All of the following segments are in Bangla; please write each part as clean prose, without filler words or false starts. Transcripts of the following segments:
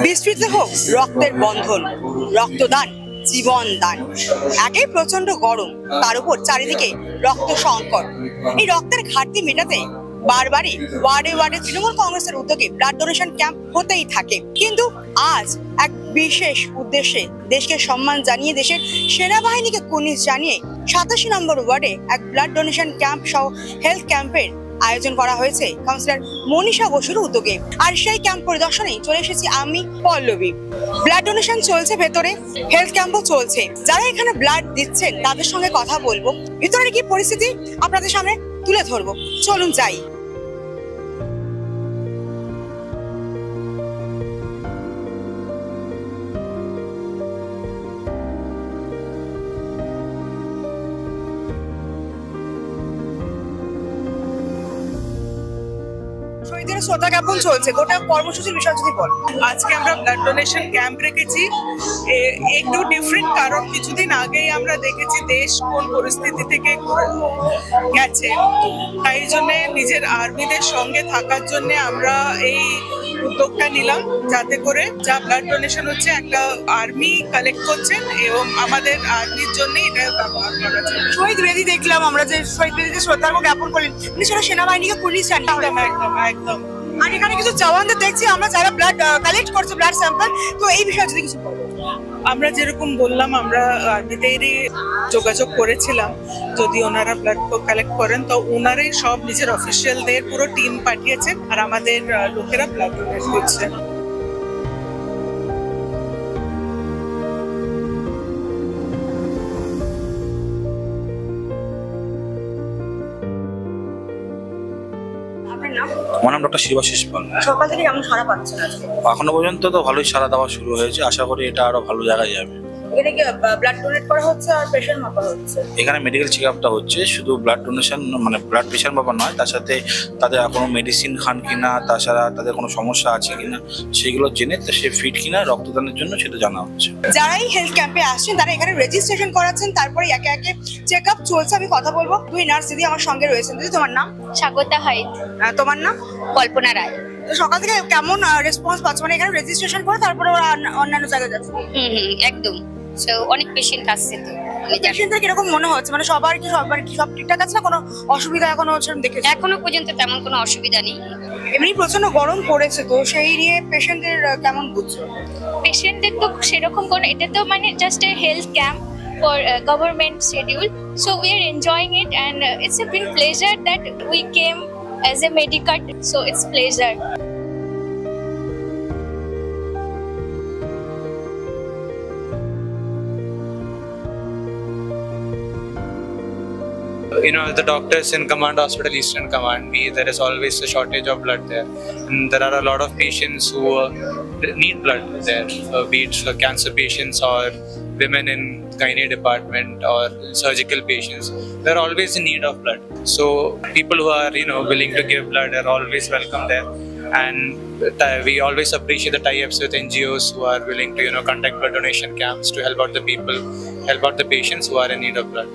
বিস্তৃত হোক রক্তের বন্ধন, রক্তদান জীবন দান। একে প্রচন্ড গরম, তার উপর চারিদিকে রক্ত সংকট। এই রক্তের ঘাটতি মেটাতে বারবারই ওয়ার্ডে ওয়ার্ডে তৃণমূল কংগ্রেসের উদ্যোগে ব্লাড ডোনেশন ক্যাম্প হতেই থাকে। কিন্তু আজ এক বিশেষ উদ্দেশ্যে দেশকে সম্মান জানিয়ে, দেশের সেনাবাহিনীকে কুর্নিশ জানিয়ে 87 নম্বর ওয়ার্ডে এক ব্লাড ডোনেশন ক্যাম্প সহ হেলথ ক্যাম্পের আয়োজন করা হয়েছে কাউন্সিলর মনীষা বসুর উদ্যোগে। আর সেই ক্যাম্প পরিদর্শনে চলে এসেছি আমি, পল্লবী। ব্লাড ডোনেশন চলছে ভেতরে, হেলথ ক্যাম্পও চলছে। যারা এখানে ব্লাড দিচ্ছেন তাদের সঙ্গে কথা বলবো, ভিতরে কি পরিস্থিতি আপনাদের সামনে তুলে ধরবো। চলুন যাই। শহীদের শ্রদ্ধা জ্ঞাপন চলছে, গোটা কর্মসূচির বিষয় যদি বল। আজকে আমরা ব্লাড ডোনেশন ক্যাম্প রেখেছি, একটু ডিফারেন্ট, কারণ কিছুদিন আগেই আমরা দেখেছি দেশ কোন পরিস্থিতি থেকে গেছে। তাই জন্য নিজের আর্মিদের সঙ্গে থাকার জন্য আমরা এই উদ্যোগটা নিলাম, যাতে করে যা ব্লাড ডোনেশন হচ্ছে একটা আর্মি কালেক্ট করছেন এবং আমাদের আর্মির জন্যই এটা ব্যবহার করা যায়। শহীদ বেদি দেখলাম আমরা, যে শহীদ বেদিতে শ্রদ্ধা জ্ঞাপন করলেন, সেটা সেনাবাহিনীকে পুলিশ জানিয়ে। একদম। আর এখানে কিছু জওয়ানদের দেখছি আমরা, যারা ব্লাড কালেক্ট করছে, ব্লাড স্যাম্পল। তো এই বিষয়ে যদি কিছু বলো। আমরা যেরকম বললাম, আমরা আর্মিতেই যোগাযোগ করেছিলাম, যদি ওনারা ব্লাড কালেক্ট করেন তো ওনারাই সব নিজের অফিসিয়ালদের পুরো টিম পাঠিয়েছেন আর আমাদের লোকেরা ব্লাড ডোনেট করছে। আমার নাম ডক্টর শিবাশিস পাল। সকাল থেকে কেমন সাড়া পাচ্ছেন আজকে? এখনো পর্যন্ত তো ভালোই সাড়া দেওয়া শুরু হয়েছে, আশা করি এটা আরো ভালো জায়গায় যাবে। এখানে কি ব্লাড ডোনেট করা হচ্ছে আর প্রেশার মাপা হচ্ছে? এখানে মেডিকেল চেক আপটা হচ্ছে, শুধু ব্লাড ডোনেশন মানে ব্লাড প্রেশার মাপা নয়, তার সাথে তাদের কোনো মেডিসিন খান কিনা, তাছাড়া তাদের কোনো সমস্যা আছে কিনা সেগুলো জেনে সে ফিট কিনা রক্তদানের জন্য সেটা জানা হচ্ছে। যারাই হেলথ ক্যাম্পে আসছেন তারা এখানে রেজিস্ট্রেশন করাচ্ছেন, তারপরে একে একে চেক আপ চলছে। আমি কথা বলবো, দুই নার্স দিদি আমার সঙ্গে রয়েছেন। দিদি, তোমার নাম? স্বাগতা হাইত। তোমার নাম? কল্পনা রায়। তো সকাল থেকে কেমন রেসপন্স পাচ্ছ? মানে এখানে রেজিস্ট্রেশন করে তারপরে ওরা অন্যান্য জায়গায় যাচ্ছে? একদম। সো অনেক পেশেন্ট আসছে, তো পেশেন্টদের কিরকম মনে হচ্ছে? মানে সবার কি সব ঠিকঠাক আছে না? কোনো অসুবিধা এখনো দেখে? এখনো পর্যন্ত তেমন কোনো অসুবিধা নেই। এমনি প্রচন্ড গরম পড়েছে, তো সেই নিয়ে পেশেন্টদের কেমন বুঝছো? পেশেন্টদের তো সেরকম কোনো, এটা তো মানে just a health camp for government schedule, so we are enjoying it and it's a big pleasure that we came as a medical, so it's pleasure. You know, the doctors in Command Hospital, Eastern Command, there is always a shortage of blood there, and there are a lot of patients who need blood there, be it cancer patients or women in gynae department or surgical patients. They're always in need of blood, so people who are willing to give blood are always welcome there. And we always appreciate the tie-ups with NGOs who are willing to conduct blood donation camps to help out the people, help out the patients who are in need of blood.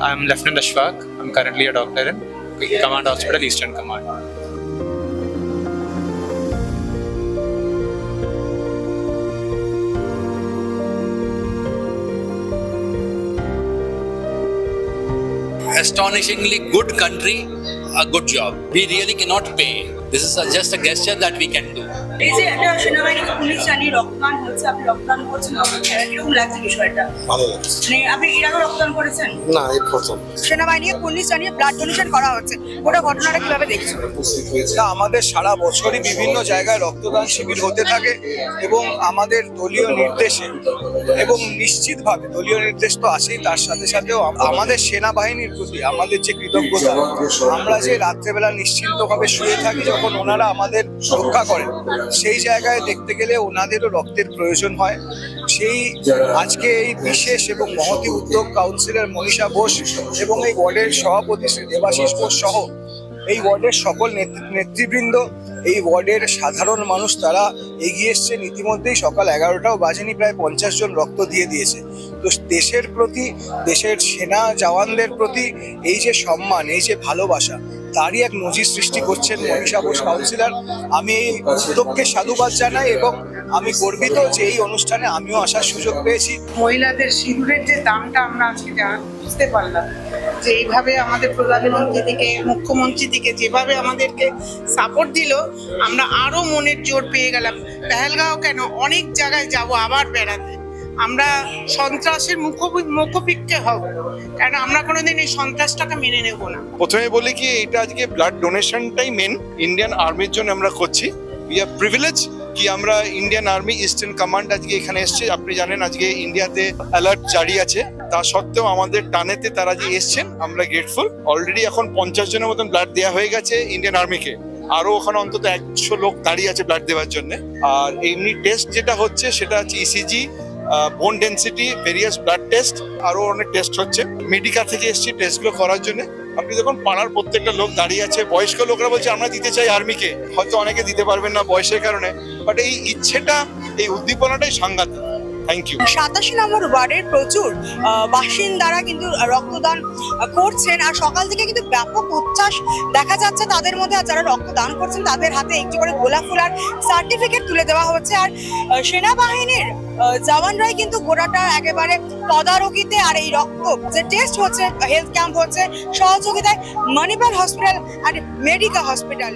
I'm Lieutenant Ashfaq. I'm currently a doctor in Command Hospital, Eastern Command. Astonishingly good country, a good job. We really cannot pay. This is just a gesture that we can do. এই যে একটা সেনাবাহিনীকে পুলিশ জানিয়ে রক্তদান হচ্ছে, আপনি রক্তদান করছেন, কিরকম লাগছে বিষয়টা? ভালো লাগছে। মানে আপনি এর আগে রক্তদান করেছেন? না, এই প্রথম। সেনাবাহিনীকে পুলিশ জানিয়ে ব্লাড ডোনেশন করা হচ্ছে, গোটা ঘটনাটা কিভাবে দেখছো? আমাদের সারা বছরই বিভিন্ন জায়গায় রক্তদান শিবির হতে থাকে এবং আমাদের দলীয় নির্দেশে এবং নিশ্চিতভাবে দলীয় নির্দেশ তো আছেই, তার সাথে সাথেও আমাদের সেনাবাহিনীর প্রতি আমাদের যে কৃতজ্ঞতা, আমরা যে রাত্রেবেলা নিশ্চিন্তভাবে শুয়ে থাকি যখন ওনারা আমাদের রক্ষা করেন, সেই জায়গায় দেখতে গেলে ওনাদেরও রক্তের প্রয়োজন হয়। সেই আজকে এই বিশেষ এবং মহতি উদ্যোগ কাউন্সিলর মনীষা বোস এবং এই ওয়ার্ডের সভাপতি শ্রী দেবাশিস বোস সহ এই ওয়ার্ডের সকল নেতৃবৃন্দ, এই ওয়ার্ডের সাধারণ মানুষ তারা এগিয়ে এসছেন। ইতিমধ্যেই সকাল 11টাও বাজেনি, প্রায় 50 জন রক্ত দিয়ে দিয়েছে। তো দেশের প্রতি, দেশের সেনা জওয়ানদের প্রতি এই যে সম্মান, এই যে ভালোবাসা, তারই এক নজির সৃষ্টি করছেন মনীষা বোস কাউন্সিলর। আমি এই উদ্যোগকে সাধুবাদ জানাই এবং আমি গর্বিত যে এই অনুষ্ঠানে আমিও আসার সুযোগ পেয়েছি। মহিলাদের সিঁদুরের যে দামটা আমরা আজকে বুঝতে পারলাম, যে এইভাবে আমাদের প্রধানমন্ত্রী থেকে মুখ্যমন্ত্রী থেকে যেভাবে আমাদেরকে সাপোর্ট দিল, আমরা আরো মনের জোর পেয়ে গেলাম। পেহেলগাঁও কেন, অনেক জায়গায় যাব আবার বেড়াতে। আমরা সন্ত্রাসের মুখোপিক্ষে হব, কারণ আমরা কোনোদিন এই সন্ত্রাসটাকে মেনে নেব না। প্রথমে বলি কি, এটা আজকে ব্লাড ডোনেশনটাই মেন ইন্ডিয়ান আর্মির জন্য আমরা করছি। উই আর প্রিভিলেজ কি আমরা ইন্ডিয়ান আর্মি ইস্টার্ন কমান্ড আজকে এখানে এসছে। আপনি জানেন আজকে ইন্ডিয়াতে অ্যালার্ট জারি আছে, তা সত্ত্বেও আমাদের টানেতে তারা যে এসছেন আমরা গ্রেটফুল। অলরেডি এখন 50 জনের মতন ব্লাড দেওয়া হয়ে গেছে ইন্ডিয়ান আর্মিকে, আরো ওখানে অন্তত 100 লোক দাঁড়িয়ে আছে ব্লাড দেওয়ার জন্য। আর এমনি টেস্ট যেটা হচ্ছে সেটা হচ্ছে ইসিজি, বোন ডেন্সিটি, ভেরিয়াস ব্লাড টেস্ট, আরো অনেক টেস্ট হচ্ছে। মেডিকেল থেকে এসছি টেস্টগুলো করার জন্য। আপনি দেখুন পাড়ার প্রত্যেকটা লোক দাঁড়িয়ে আছে। বয়স্ক লোকরা বলছে আমরা দিতে চাই আর্মিকে, হয়তো অনেকে দিতে পারবেন না বয়সের কারণে, বাট এই ইচ্ছেটা, এই উদ্দীপনাটাই সাংঘাতিক। Thank you. 87 নম্বর ওয়ার্ডের প্রচুর বাসিন্দারা কিন্তু রক্তদান করছেন, আর সকাল থেকে কিন্তু ব্যাপক উচ্ছ্বাস দেখা যাচ্ছে তাদের মধ্যে। আর যারা রক্তদান করছেন তাদের হাতে একটি করে গোলাপ ফুল আর সার্টিফিকেট তুলে দেওয়া হচ্ছে। আর সেনাবাহিনীর জওয়ানরাই কিন্তু গোটাটা একেবারে তদারকিতে, আর এই রক্ত যে টেস্ট হচ্ছে, হেলথ ক্যাম্প হচ্ছে, সহযোগিতায় মণিপাল হসপিটাল আর মেডিকা হসপিটাল।